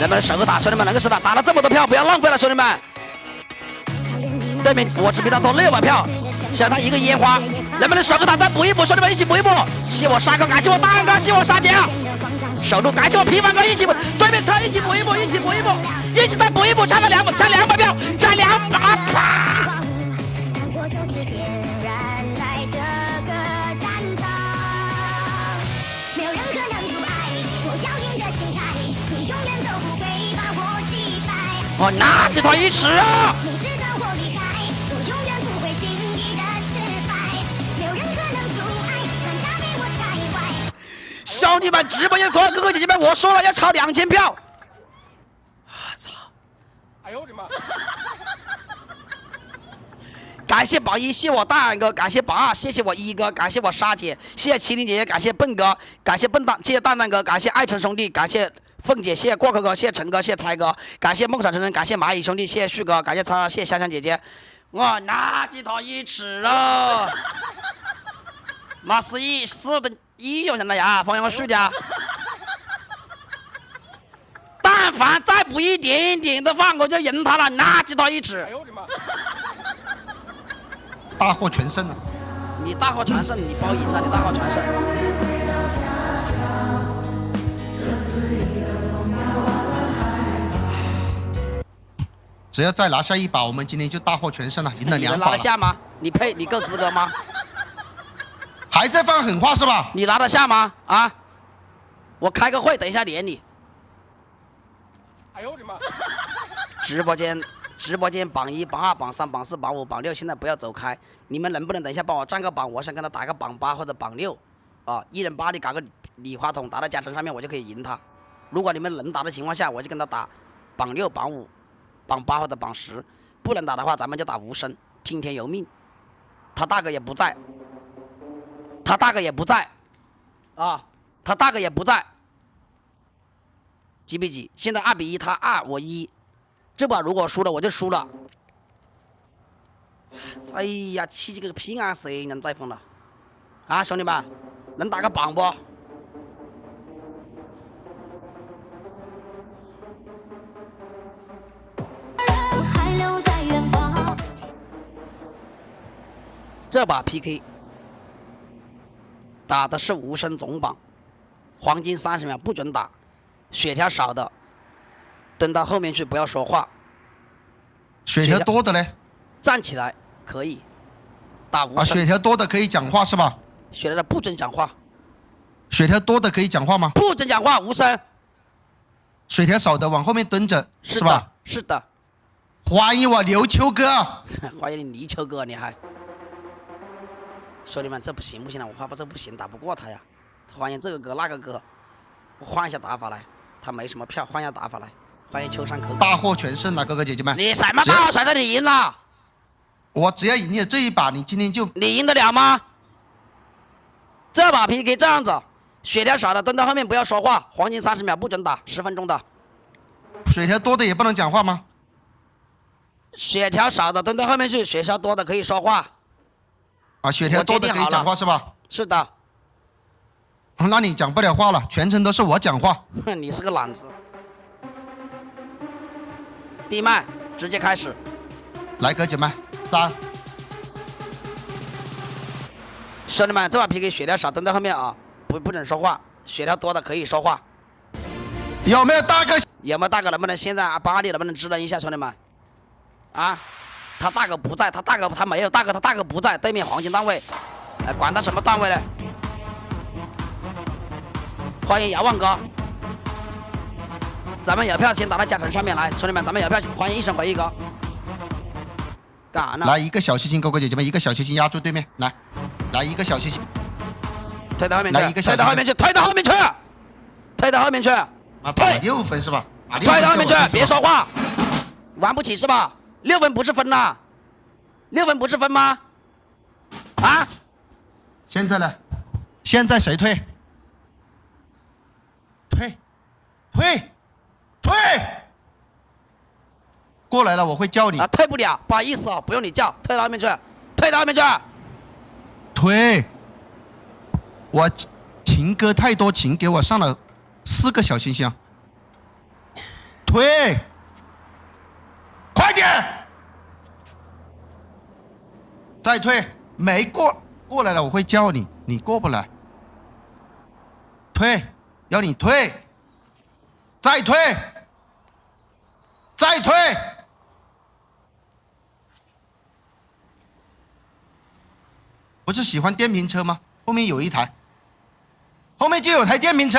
能不能手打，兄弟们，能够手打，打了这么多票，不要浪费了，兄弟们。对面我只比他多600票，想他一个烟花，能不能手打再补一补，兄弟们一起补一补。谢我沙哥，感谢我大安哥，谢我沙姐，守住，感谢我平凡哥，一起补，对面车一起补一补，一起补一补，一起再补一补，差200票，差200，擦！我拿起团一尺啊！兄弟们，直播间所有哥哥姐姐们，我说了要超2000票！啊操！哎呦我的妈！感谢榜一，谢我大安哥，感谢榜二，谢谢我一哥，感谢我沙姐，谢谢麒麟姐姐，感谢笨哥，感谢笨蛋，谢谢蛋蛋哥，感谢爱晨兄弟，感谢凤姐，谢谢过客哥，谢谢陈哥，谢谢财哥，感谢梦想成真，感谢蚂蚁兄弟，谢谢旭哥，感谢叉，谢谢香香姐姐。我拿起团一尺了，妈4的1用上了呀，放羊树家。但凡再补一点点的话，我就赢他了，拿起团一尺。哎呦我的妈！大获全胜了！你大获全胜，你包赢了，你大获全胜。只要再拿下1把，我们今天就大获全胜了，赢了2把了。你能拿得下吗？你配？你够资格吗？还在放狠话是吧？你拿得下吗？啊！我开个会，等一下连你。哎呦我的妈！直播间榜1、榜2、榜3、榜4、榜5、榜6，现在不要走开。你们能不能等一下帮我占个榜？我想跟他打个榜8或者榜6，啊，一人8里搞个礼花筒打到加成上面，我就可以赢他。如果你们能打的情况下，我就跟他打榜6、榜5、榜8或者榜10。不能打的话，咱们就打无声，听天由命。他大哥也不在，他大哥也不在，啊，他大哥也不在。几比几？现在2比1，他2，我1。这把如果输了，我就输了。哎呀，起这个屁眼蛇人再疯了！啊，兄弟们，能打个榜不？这把 PK 打的是无声总榜，黄金30秒不准打，血条少的蹲到后面去，不要说话。血条多的呢？站起来可以打无声。啊，血条多的可以讲话是吧？血条的不准讲话。血条多的可以讲话吗？不准讲话，无声。血条少的往后面蹲着是吧？是的。欢迎我刘秋哥。欢迎你泥鳅哥，你还。兄弟们，这不行不行了，我怕这不行，打不过他呀。欢迎这个哥那个哥，我换一下打法来，他没什么票，换一下打法来。欢迎秋山可大获全胜了，哥哥姐姐们！你什么大获全胜？你赢了！我只要赢了这1把，你今天就你赢得了吗？这把 PK 这样子，血条少的蹲到后面不要说话，黄金30秒不准打，10分钟的。血条多的也不能讲话吗？血条少的蹲到后面去，血条多的可以说话。啊，血条多的可以讲话是吧？是的。那你讲不了话了，全程都是我讲话。哼，你是个懒子。闭麦，直接开始。来，哥姐们，3。兄弟们，这把 PK 血条少蹲在后面啊，不准说话，血条多的可以说话。有没有大哥？有没有大哥？能不能现在8里能不能支棱一下，兄弟们？啊，他大哥不在，他没有大哥，他大哥不在，对面黄金段位，管他什么段位呢？欢迎遥望哥，咱们有票先打到加成上面来，兄弟们，咱们有票，欢迎一生回忆哥。干啥呢？来一个小心心，哥哥姐姐们，一个小心心压住对面，来一个小心心，推到后面去，来一个小心心，推到后面去，推到后面去，推到后面去。啊，打6分是吧？推到后面去，别说话，玩不起是吧？6分不是分呐，6分不是分吗？啊？现在呢？现在谁退？退！过来了，我会叫你。啊，退不了，不好意思哦，不用你叫，退到后面去，退到后面去。退！我情歌太多情，给我上了4个小心心。退，快点，再退，没过来了，我会叫你，你过不来，退，要你退，再退，再退。不是喜欢电瓶车吗？后面有一台，后面就有台电瓶车。